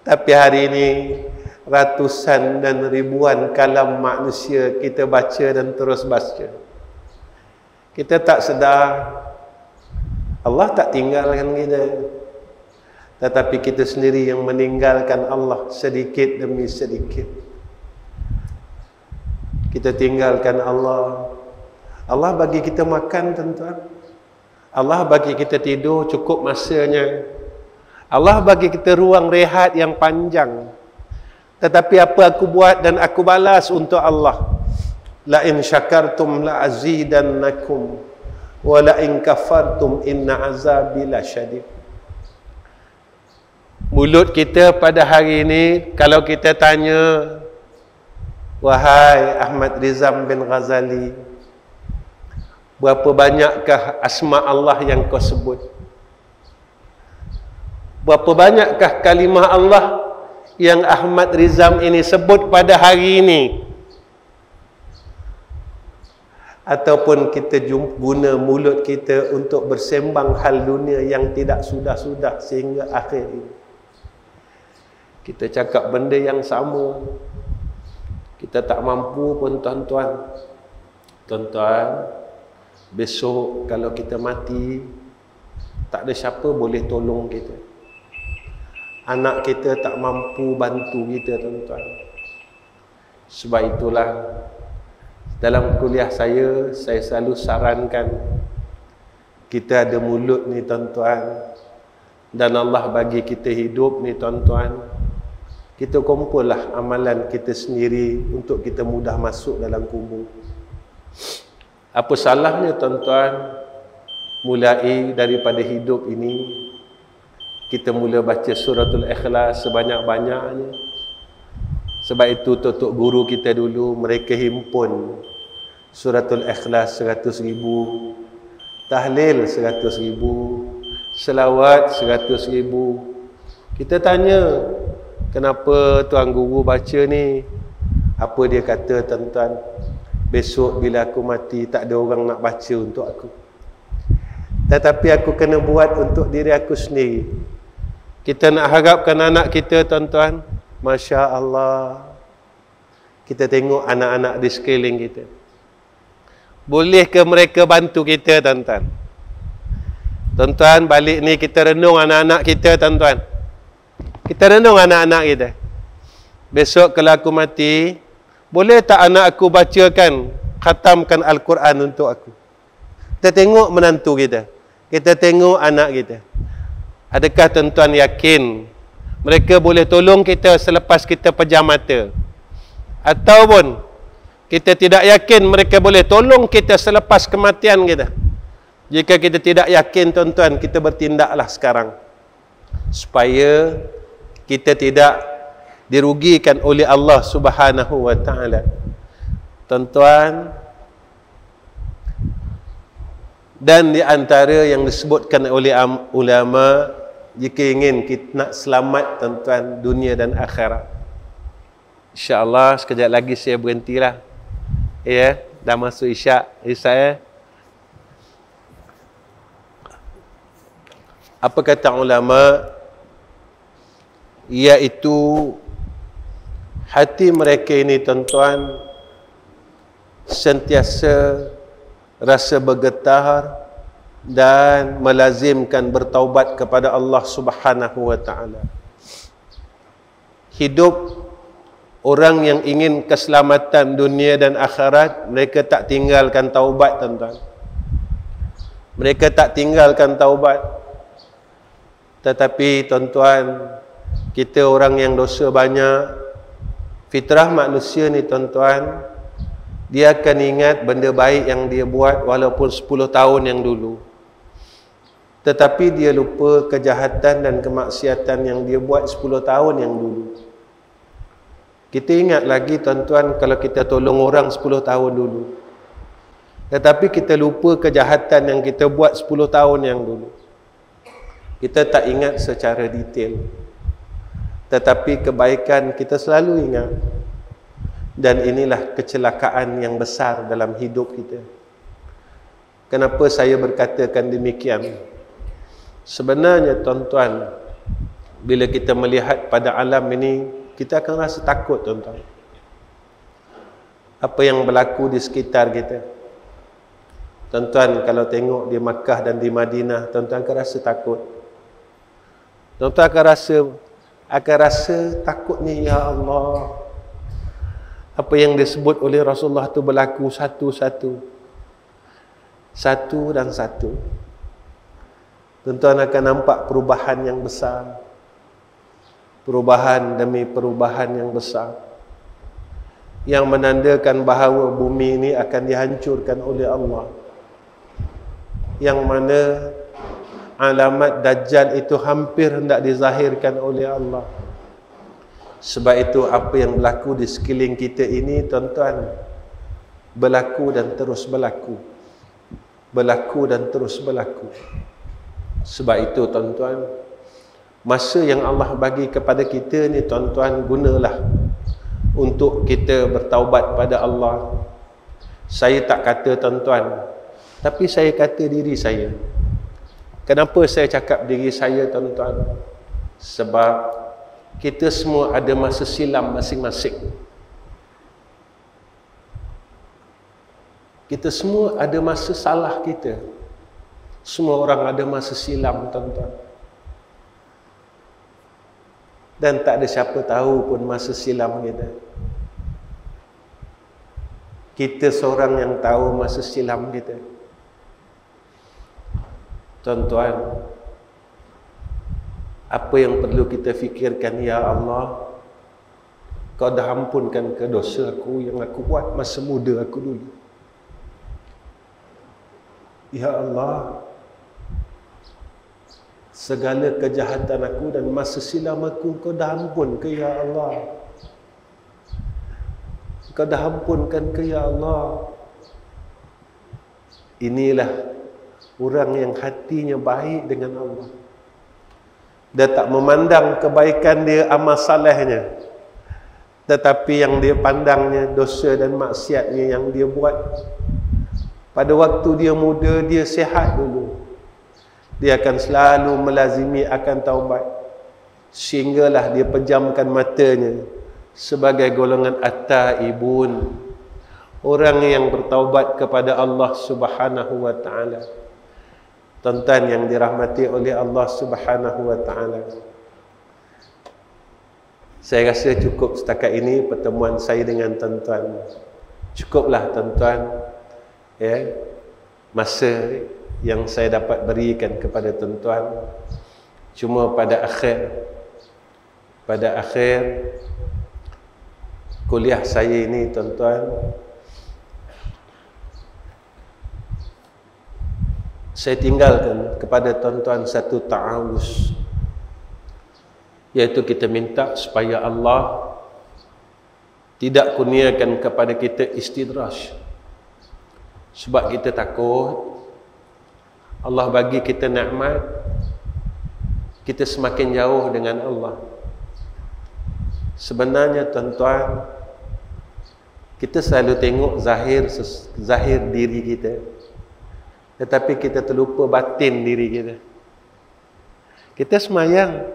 Tapi hari ini ratusan dan ribuan kalam manusia kita baca dan terus baca. Kita tak sedar Allah tak tinggalkan kita, tetapi kita sendiri yang meninggalkan Allah sedikit demi sedikit. Kita tinggalkan Allah. Allah bagi kita makan, tuan-tuan. Allah bagi kita tidur cukup masanya. Allah bagi kita ruang rehat yang panjang. Tetapi apa aku buat dan aku balas untuk Allah? La in syakartum la azidannakum wa la in kafartum inna azabi lasyadid. Mulut kita pada hari ini, kalau kita tanya, wahai Ahmad Rizam bin Ghazali, berapa banyakkah asma Allah yang kau sebut? Berapa banyakkah kalimah Allah yang Ahmad Rizam ini sebut pada hari ini? Ataupun kita guna mulut kita untuk bersembang hal dunia yang tidak sudah-sudah sehingga akhir ini. Kita cakap benda yang sama. Kita tak mampu pun, tuan-tuan. Tuan-tuan, besok kalau kita mati, tak ada siapa boleh tolong kita. Anak kita tak mampu bantu kita, tuan-tuan. Sebab itulah dalam kuliah saya selalu sarankan kita ada mulut ni, tuan-tuan, dan Allah bagi kita hidup ni, tuan-tuan. Kita kumpullah amalan kita sendiri untuk kita mudah masuk dalam kubur. Apa salahnya, tuan-tuan, mulai daripada hidup ini kita mula baca suratul Ikhlas sebanyak-banyaknya. Sebab itu tok guru kita dulu, mereka himpun suratul Ikhlas 100,000, tahlil 100,000, selawat 100,000. Kita tanya, kenapa tuan guru baca ni? Apa dia kata, tuan-tuan? Besok bila aku mati tak ada orang nak baca untuk aku. Tetapi aku kena buat untuk diri aku sendiri. Kita nak harapkan anak kita, tuan-tuan, Masya Allah, kita tengok anak-anak di sekeliling kita. Boleh ke mereka bantu kita, tuan-tuan? Tuan-tuan, balik ni kita renung anak-anak kita, tuan-tuan. Kita renung anak-anak kita. Besok kalau aku mati, boleh tak anak aku bacakan, khatamkan Al-Quran untuk aku? Kita tengok menantu kita. Kita tengok anak kita. Adakah tuan-tuan yakin mereka boleh tolong kita selepas kita pejam mata? Ataupun kita tidak yakin mereka boleh tolong kita selepas kematian kita? Jika kita tidak yakin, tuan-tuan, kita bertindaklah sekarang supaya kita tidak dirugikan oleh Allah Subhanahu wa ta'ala. Tuan-tuan, dan di antara yang disebutkan oleh ulama, jika ingin kita nak selamat, tuan-tuan, dunia dan akhirat, InsyaAllah sekejap lagi saya berhentilah. Ya, dah masuk isyak. Saya apa kata ulama, iaitu hati mereka ini tuan-tuan sentiasa rasa bergetar dan melazimkan bertaubat kepada Allah Subhanahu wa taala. Hidup orang yang ingin keselamatan dunia dan akhirat, mereka tak tinggalkan taubat, tuan-tuan. Mereka tak tinggalkan taubat. Tetapi tuan-tuan, kita orang yang dosa banyak, fitrah manusia ni tuan-tuan, dia akan ingat benda baik yang dia buat walaupun 10 tahun yang dulu. Tetapi dia lupa kejahatan dan kemaksiatan yang dia buat 10 tahun yang dulu. Kita ingat lagi tuan-tuan kalau kita tolong orang 10 tahun dulu. Tetapi kita lupa kejahatan yang kita buat 10 tahun yang dulu. Kita tak ingat secara detail. Tetapi kebaikan kita selalu ingat. Dan inilah kecelakaan yang besar dalam hidup kita. Kenapa saya berkatakan demikian? Sebenarnya tuan-tuan, bila kita melihat pada alam ini, kita akan rasa takut tuan-tuan. Apa yang berlaku di sekitar kita. Tuan-tuan kalau tengok di Makkah dan di Madinah, tuan-tuan akan rasa takut. Tuan-tuan akan rasa takut ni, ya Allah. Apa yang disebut oleh Rasulullah itu berlaku satu-satu. Satu dan satu. Tuan-tuan akan nampak perubahan yang besar. Perubahan demi perubahan yang besar. Yang menandakan bahawa bumi ini akan dihancurkan oleh Allah. Yang mana alamat Dajjal itu hampir hendak dizahirkan oleh Allah. Sebab itu apa yang berlaku di sekeliling kita ini tuan-tuan, berlaku dan terus berlaku. Berlaku dan terus berlaku. Sebab itu tuan-tuan, masa yang Allah bagi kepada kita ni tuan-tuan, gunalah untuk kita bertaubat pada Allah. Saya tak kata tuan-tuan, tapi saya kata diri saya. Kenapa saya cakap diri saya tuan-tuan? Sebab kita semua ada masa silam masing-masing. Kita semua ada masa salah kita. Semua orang ada masa silam tuan-tuan. Dan tak ada siapa tahu pun masa silam kita. Kita seorang yang tahu masa silam kita. Tuan-tuan, apa yang perlu kita fikirkan, ya Allah, Kau dah ampunkan ke dosa aku yang aku buat masa muda aku dulu. Ya Allah, segala kejahatan aku dan masa silam aku Kau dah ampun ke, ya Allah. Kau dah ampunkan ke, ya Allah. Inilah orang yang hatinya baik dengan Allah. Dia tak memandang kebaikan dia, amal salehnya, tetapi yang dia pandangnya dosa dan maksiatnya yang dia buat. Pada waktu dia muda, dia sihat dulu. Dia akan selalu melazimi akan taubat. Sehinggalah dia pejamkan matanya sebagai golongan at-taibun. Orang yang bertaubat kepada Allah Subhanahu wa ta'ala. Tuan-tuan yang dirahmati oleh Allah Subhanahu wa ta'ala. Saya rasa cukup setakat ini pertemuan saya dengan tuan-tuan. Cukuplah tuan-tuan, ya, masa yang saya dapat berikan kepada tuan-tuan. Cuma pada akhir kuliah saya ini tuan-tuan, saya tinggalkan kepada tuan-tuan satu ta'awuz, iaitu kita minta supaya Allah tidak kurniakan kepada kita istidraj. Sebab kita takut Allah bagi kita nikmat, kita semakin jauh dengan Allah. Sebenarnya tuan-tuan, kita selalu tengok zahir diri kita, tetapi kita terlupa batin diri kita. Kita semayang,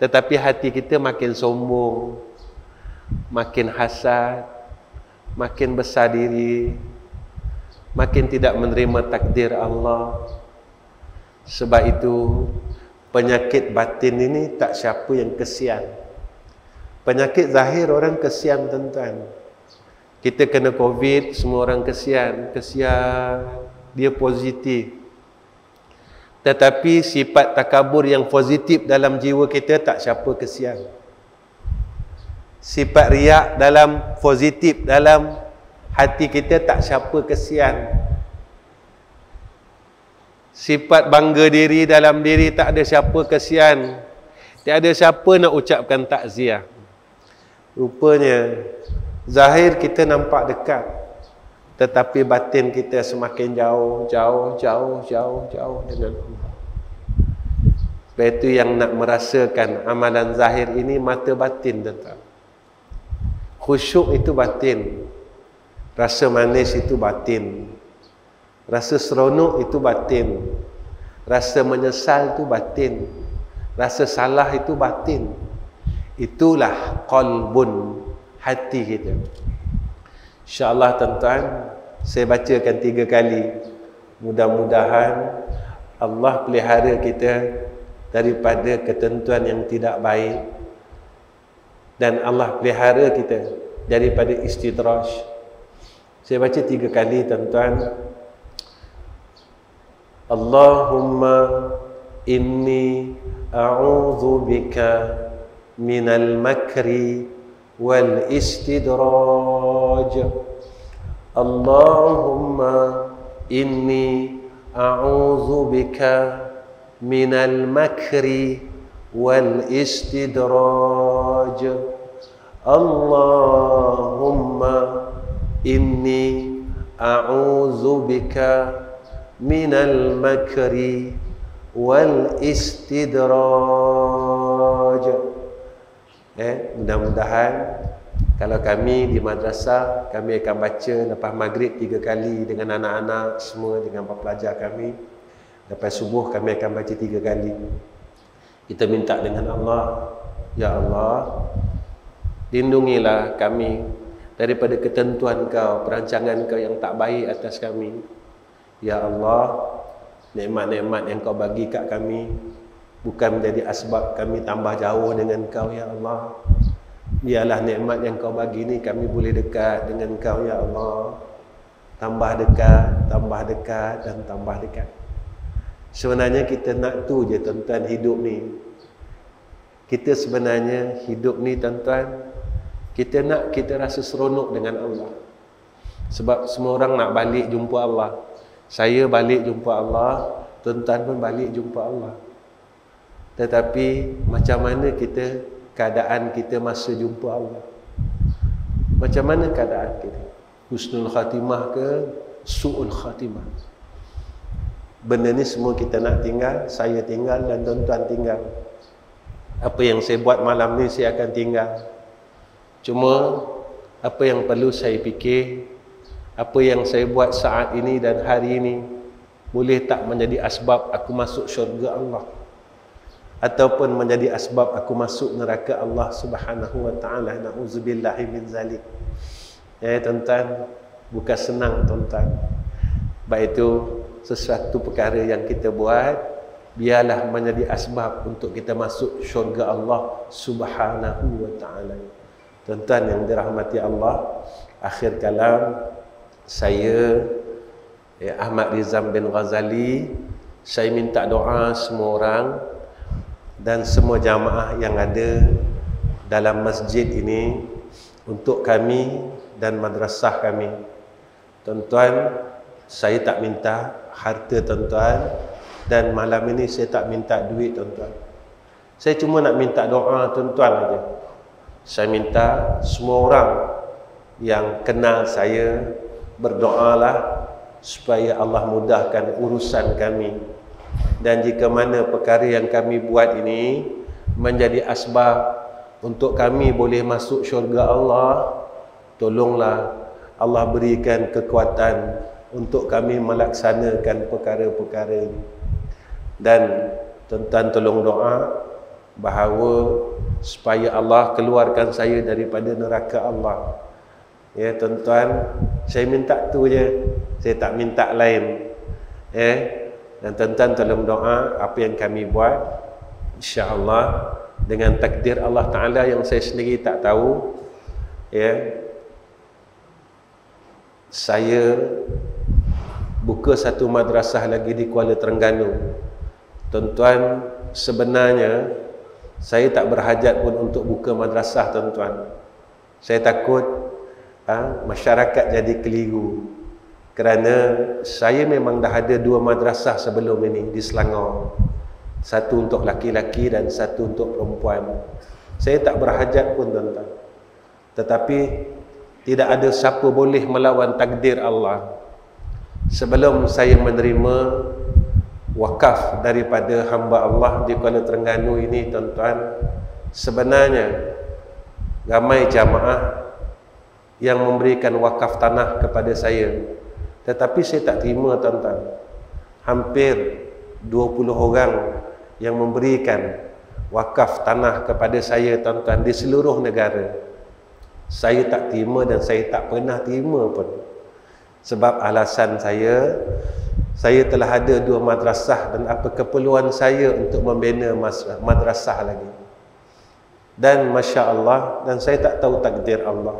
tetapi hati kita makin sombong, makin hasad, makin besar diri, makin tidak menerima takdir Allah. Sebab itu penyakit batin ini tak siapa yang kesian. Penyakit zahir orang kesian tuan-tuan. Kita kena COVID, semua orang kesian, dia positif. Tetapi sifat takabur yang positif dalam jiwa kita tak siapa kesian. Sifat riak dalam positif dalam hati kita tak siapa kesian. Sifat bangga diri dalam diri tak ada siapa kesian. Tak ada siapa nak ucapkan takziah. Rupanya zahir kita nampak dekat, tetapi batin kita semakin jauh dengan Allah. Sebab itu yang nak merasakan amalan zahir ini mata batin tuan-tuan. Khusyuk itu batin, rasa manis itu batin, rasa seronok itu batin, rasa menyesal itu batin, rasa salah itu batin. Itulah qalbun, hati kita. InsyaAllah tuan-tuan, saya bacakan 3 kali. Mudah-mudahan Allah pelihara kita daripada ketentuan yang tidak baik, dan Allah pelihara kita daripada istidraj. Saya baca 3 kali tuan-tuan. Allahumma inni a'udzu bika minal makri wal istidraj. Allahumma inni a'udzu bika minal makri wal istidraj. Allahumma inni a'udzu bika minal makri wal istidraj. Mudah-mudahan kalau kami di madrasah, kami akan baca lepas maghrib 3 kali dengan anak-anak semua, dengan pelajar kami. Lepas subuh kami akan baca 3 kali. Kita minta dengan Allah, ya Allah, lindungilah kami daripada ketentuan Kau, perancangan Kau yang tak baik atas kami. Ya Allah, nikmat-nikmat yang Kau bagi kat kami bukan menjadi asbab kami tambah jauh dengan Kau, ya Allah. Biarlah nikmat yang Kau bagi ni kami boleh dekat dengan Kau, ya Allah. Tambah dekat, dan tambah dekat. Sebenarnya kita nak tu je tuan-tuan hidup ni. Kita sebenarnya hidup ni tuan-tuan, kita nak kita rasa seronok dengan Allah. Sebab semua orang nak balik jumpa Allah. Saya balik jumpa Allah, tuan-tuan pun balik jumpa Allah. Tetapi macam mana keadaan kita masa jumpa Allah? Macam mana keadaan kita? Husnul khatimah ke su'ul khatimah? Benda ni semua kita nak tinggal, saya tinggal dan tuan-tuan tinggal. Apa yang saya buat malam ni saya akan tinggal. Cuma apa yang perlu saya fikir, apa yang saya buat saat ini dan hari ini boleh tak menjadi asbab aku masuk syurga Allah, ataupun menjadi asbab aku masuk neraka Allah Subhanahu wa taala. Nauzubillahi min zalik. Ya tuan-tuan, bukan senang tuan-tuan. Baik itu sesuatu perkara yang kita buat, biarlah menjadi asbab untuk kita masuk syurga Allah Subhanahu wa taala. Tuan-tuan yang dirahmati Allah, akhir kalam saya Ahmad Rizam bin Ghazali, saya minta doa semua orang dan semua jamaah yang ada dalam masjid ini untuk kami dan madrasah kami. Tuan-tuan, saya tak minta harta tuan-tuan, dan malam ini saya tak minta duit tuan-tuan. Saya cuma nak minta doa tuan-tuan aja. Saya minta semua orang yang kenal saya berdoalah supaya Allah mudahkan urusan kami. Dan jika mana perkara yang kami buat ini menjadi asbab untuk kami boleh masuk syurga Allah, tolonglah Allah berikan kekuatan untuk kami melaksanakan perkara-perkara ini. Dan tuan-tuan tolong doa bahawa supaya Allah keluarkan saya daripada neraka Allah. Ya tuan-tuan, saya minta tu je, saya tak minta lain. Dan tuan-tuan tolong doa apa yang kami buat, insya-Allah dengan takdir Allah Ta'ala yang saya sendiri tak tahu, ya, saya buka satu madrasah lagi di Kuala Terengganu. Tuan-tuan, sebenarnya saya tak berhajat pun untuk buka madrasah tuan-tuan. Saya takut masyarakat jadi keliru, kerana saya memang dah ada 2 madrasah sebelum ini di Selangor. Satu untuk laki-laki dan satu untuk perempuan. Saya tak berhajat pun tuan-tuan. Tetapi tidak ada siapa boleh melawan takdir Allah. Sebelum saya menerima wakaf daripada hamba Allah di Kuala Terengganu ini tuan-tuan, sebenarnya ramai jamaah yang memberikan wakaf tanah kepada saya, tetapi saya tak terima tuan-tuan. Hampir 20 orang yang memberikan wakaf tanah kepada saya tuan-tuan di seluruh negara. Saya tak terima dan saya tak pernah terima pun. Sebab alasan saya telah ada 2 madrasah dan apa keperluan saya untuk membina madrasah lagi. Dan Masya Allah, dan saya tak tahu takdir Allah.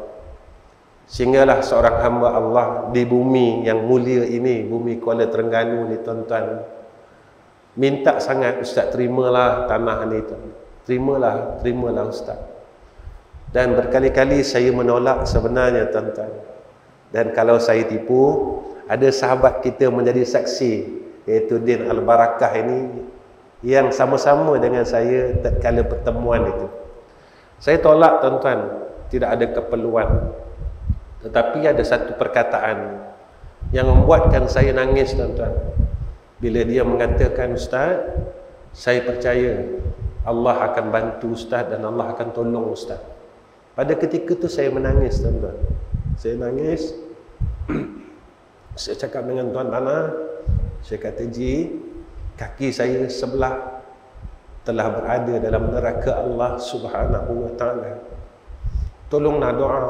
Sehinggalah seorang hamba Allah di bumi yang mulia ini, bumi Kuala Terengganu ni tuan-tuan, minta sangat, Ustaz terimalah tanah ni tuan. Terimalah Ustaz. Dan berkali-kali saya menolak sebenarnya tuan-tuan. Dan kalau saya tipu, ada sahabat kita menjadi saksi, iaitu Din Al-Barakah ini, yang sama-sama dengan saya tatkala pertemuan itu. Saya tolak tuan-tuan, tidak ada keperluan. Tetapi ada satu perkataan yang membuatkan saya nangis tuan-tuan. Bila dia mengatakan, Ustaz, saya percaya Allah akan bantu Ustaz dan Allah akan tolong Ustaz. Pada ketika itu saya menangis tuan-tuan. Saya nangis. Saya cakap dengan Tuan Ana, saya kata, Ji, kaki saya sebelah telah berada dalam neraka Allah Subhanahu wa Ta'ala. Tolonglah doa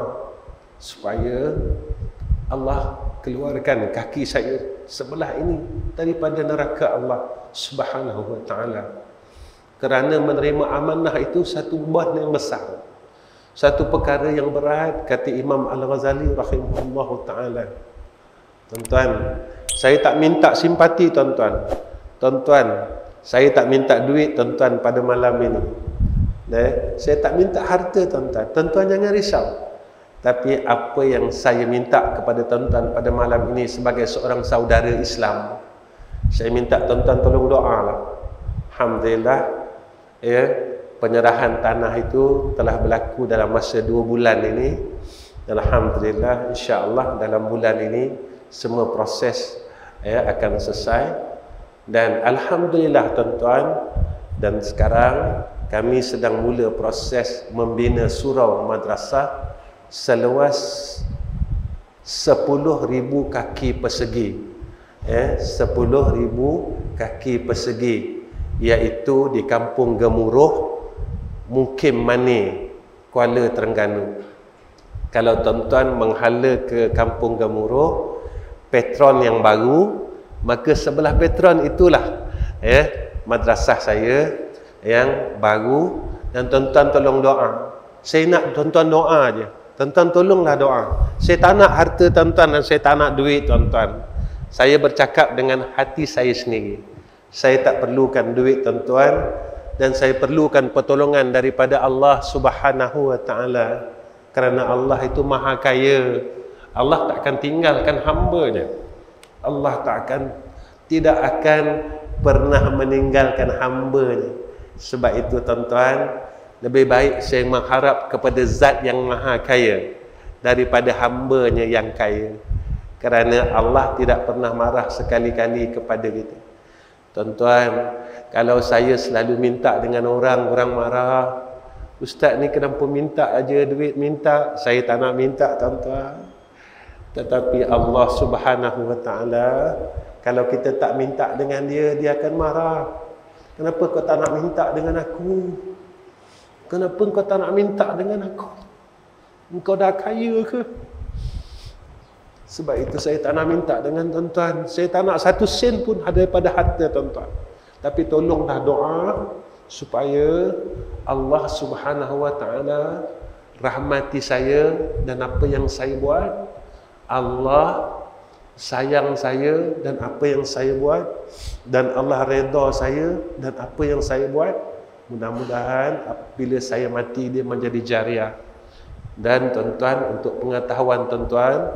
supaya Allah keluarkan kaki saya sebelah ini daripada neraka Allah Subhanahu wa Ta'ala. Kerana menerima amanah itu satu beban yang besar, satu perkara yang berat, kata Imam Al-Ghazali rahimahullahu ta'ala. Tuan-tuan, saya tak minta simpati tuan-tuan. Tuan-tuan, saya tak minta duit tuan-tuan pada malam ini. Saya tak minta harta tuan-tuan. Tuan-tuan jangan risau. Tapi apa yang saya minta kepada tuan-tuan pada malam ini sebagai seorang saudara Islam, saya minta tuan-tuan tolong doa lah. Alhamdulillah, ya, penyerahan tanah itu telah berlaku dalam masa 2 bulan ini. Dan alhamdulillah, insya-Allah dalam bulan ini semua proses akan selesai. Dan alhamdulillah tuan-tuan, dan sekarang kami sedang mula proses membina surau madrasah seluas 10,000 kaki persegi. 10,000 kaki persegi, iaitu di Kampung Gemuruh, Mukim Mani, Kuala Terengganu. Kalau tuan-tuan menghala ke Kampung Gemuruh, Petron yang baru, maka sebelah Petron itulah madrasah saya yang baru. Dan tuan-tuan tolong doa. Saya nak tuan-tuan doa je. Tuan-tuan tolonglah doa. Saya tak nak harta tuan-tuan dan saya tak nak duit tuan-tuan. Saya bercakap dengan hati saya sendiri. Saya tak perlukan duit tuan-tuan, dan saya perlukan pertolongan daripada Allah Subhanahu wa Ta'ala. Kerana Allah itu maha kaya. Allah tak akan tinggalkan hamba-Nya. Allah tidak akan pernah meninggalkan hamba-Nya. Sebab itu tuan-tuan, lebih baik saya mengharap kepada Zat yang maha kaya daripada hamba-Nya yang kaya. Kerana Allah tidak pernah marah sekali-kali kepada kita. Tuan-tuan, kalau saya selalu minta dengan orang, orang marah, Ustaz ni kenapa minta aja duit, minta. Saya tak nak minta, tuan-tuan. Tetapi Allah Subhanahu wa taala, kalau kita tak minta dengan dia, dia akan marah. Kenapa kau tak nak minta dengan aku? Kenapa kau tak nak minta dengan aku? Engkau dah kaya ke? Sebab itu saya tak nak minta dengan tuan-tuan. Saya tak nak 1 sen pun daripada harta tuan-tuan. Tapi tolonglah doa supaya Allah Subhanahu wa taala rahmati saya dan apa yang saya buat. Allah sayang saya dan apa yang saya buat, dan Allah redha saya dan apa yang saya buat. Mudah-mudahan apabila saya mati dia menjadi jariah. Dan tuan-tuan, untuk pengetahuan tuan-tuan,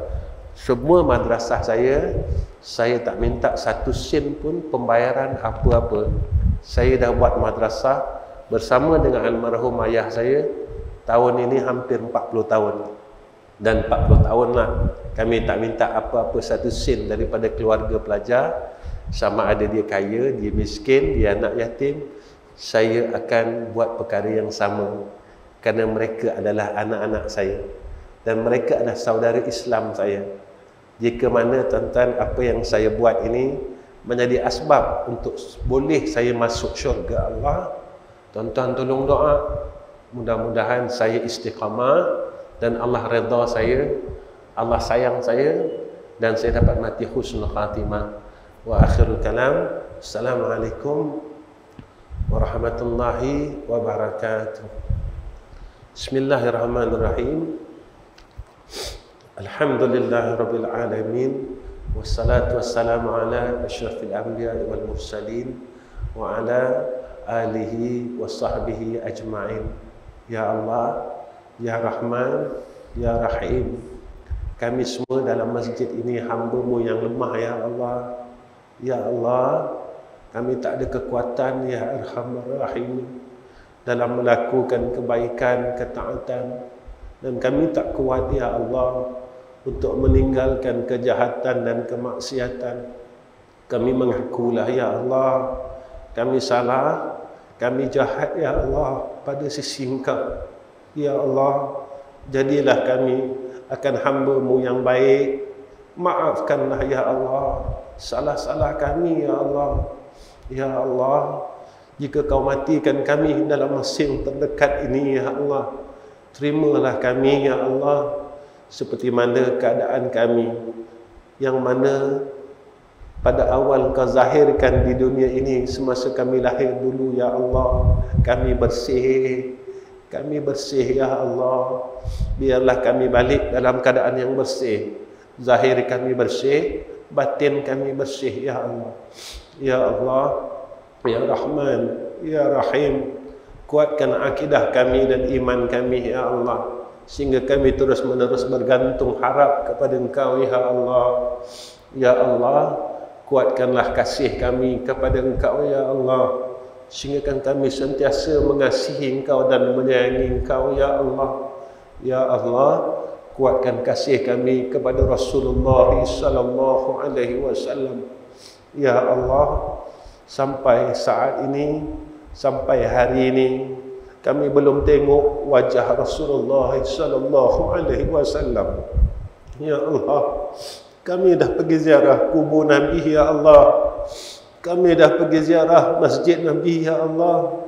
semua madrasah saya tak minta 1 sen pun pembayaran apa-apa. Saya dah buat madrasah bersama dengan almarhum ayah saya. Tahun ini hampir 40 tahun. Dan 40 tahun lah kami tak minta apa-apa 1 sen daripada keluarga pelajar. Sama ada dia kaya, dia miskin, dia anak yatim, saya akan buat perkara yang sama. Kerana mereka adalah anak-anak saya dan mereka adalah saudara Islam saya. Jika mana tuan-tuan, apa yang saya buat ini menjadi asbab untuk boleh saya masuk syurga Allah, tuan-tuan tolong doa. Mudah-mudahan saya istiqamah dan Allah redha saya, Allah sayang saya, dan saya dapat mati husnul khatimah. Wa akhirul kalam, assalamualaikum warahmatullahi wabarakatuh. Bismillahirrahmanirrahim. Alhamdulillahirabbil alamin, wassalatu wassalamu ala asyrafil anbiya'i wal mursalin wa ala alihi washabbihi ajma'in. Ya Allah, Ya Rahman, Ya Rahim, kami semua dalam masjid ini hamba-Mu yang lemah, Ya Allah. Ya Allah, kami tak ada kekuatan, Ya Arhamar Rahim, dalam melakukan kebaikan, ketaatan. Dan kami tak kuat, Ya Allah, untuk meninggalkan kejahatan dan kemaksiatan. Kami mengakulah, Ya Allah, kami salah, kami jahat, Ya Allah, pada sisi Engkau. Ya Allah, jadilah kami akan hamba-Mu yang baik. Maafkanlah, Ya Allah, salah-salah kami, Ya Allah. Ya Allah, jika Kau matikan kami dalam masa yang terdekat ini, Ya Allah, terimalah kami, Ya Allah, seperti mana keadaan kami, yang mana pada awal Kau zahirkan di dunia ini semasa kami lahir dulu, Ya Allah. Kami bersih, Ya Allah. Biarlah kami balik dalam keadaan yang bersih. Zahir kami bersih, batin kami bersih, Ya Allah. Ya Allah, Ya Rahman, Ya Rahim, kuatkan akidah kami dan iman kami, Ya Allah, sehingga kami terus-menerus bergantung harap kepada Engkau, Ya Allah. Ya Allah, kuatkanlah kasih kami kepada Engkau, Ya Allah, sehingga kami sentiasa mengasihi Engkau dan menyayangi Engkau, Ya Allah. Ya Allah, kuatkan kasih kami kepada Rasulullah sallallahu alaihi wasallam. Ya Allah, sampai saat ini, sampai hari ini, kami belum tengok wajah Rasulullah sallallahu alaihi wasallam. Ya Allah, kami dah pergi ziarah kubur Nabi, Ya Allah. Kami dah pergi ziarah masjid Nabi, Ya Allah.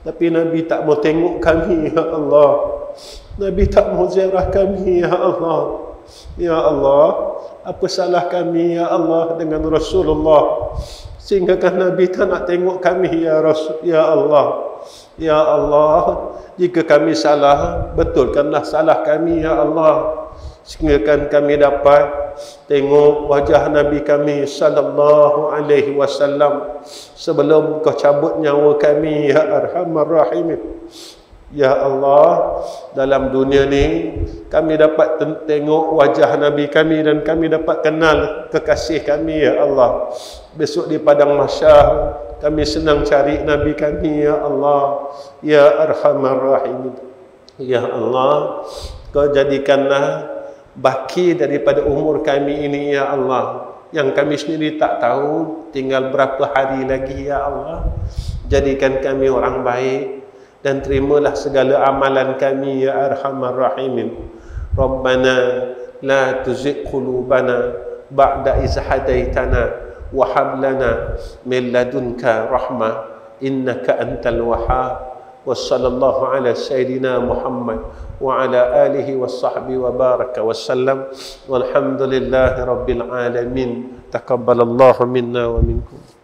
Tapi Nabi tak mau tengok kami, Ya Allah. Nabi tak mau ziarah kami, Ya Allah. Ya Allah, apa salah kami, Ya Allah, dengan Rasulullah, sehingga kan Nabi tak nak tengok kami, Ya Rasul, Ya Allah. Ya Allah, jika kami salah, betulkanlah salah kami, Ya Allah, sehingga kan kami dapat tengok wajah Nabi kami sallallahu alaihi wasallam sebelum Kau cabut nyawa kami, Ya Arhamar Rahimin. Ya Allah, dalam dunia ni kami dapat tengok wajah Nabi kami dan kami dapat kenal kekasih kami, Ya Allah. Besok di padang mahsyar kami senang cari Nabi kami, Ya Allah. Ya Arhamar Rahimin. Ya Allah, Kau jadikanlah baki daripada umur kami ini, Ya Allah, yang kami sendiri tak tahu tinggal berapa hari lagi, Ya Allah. Jadikan kami orang baik, dan terimalah segala amalan kami ya arhamar rahimin. Rabbana la tuzigh qulubana ba'da idh hadaitana wa hab lana min ladunka rahmah innaka antal wahhab. Wassallallahu ala sayyidina Muhammad wa ala alihi washabbihi wa baraka wasallam walhamdulillahi rabbil alamin. Taqabbalallahu minna wa minkum.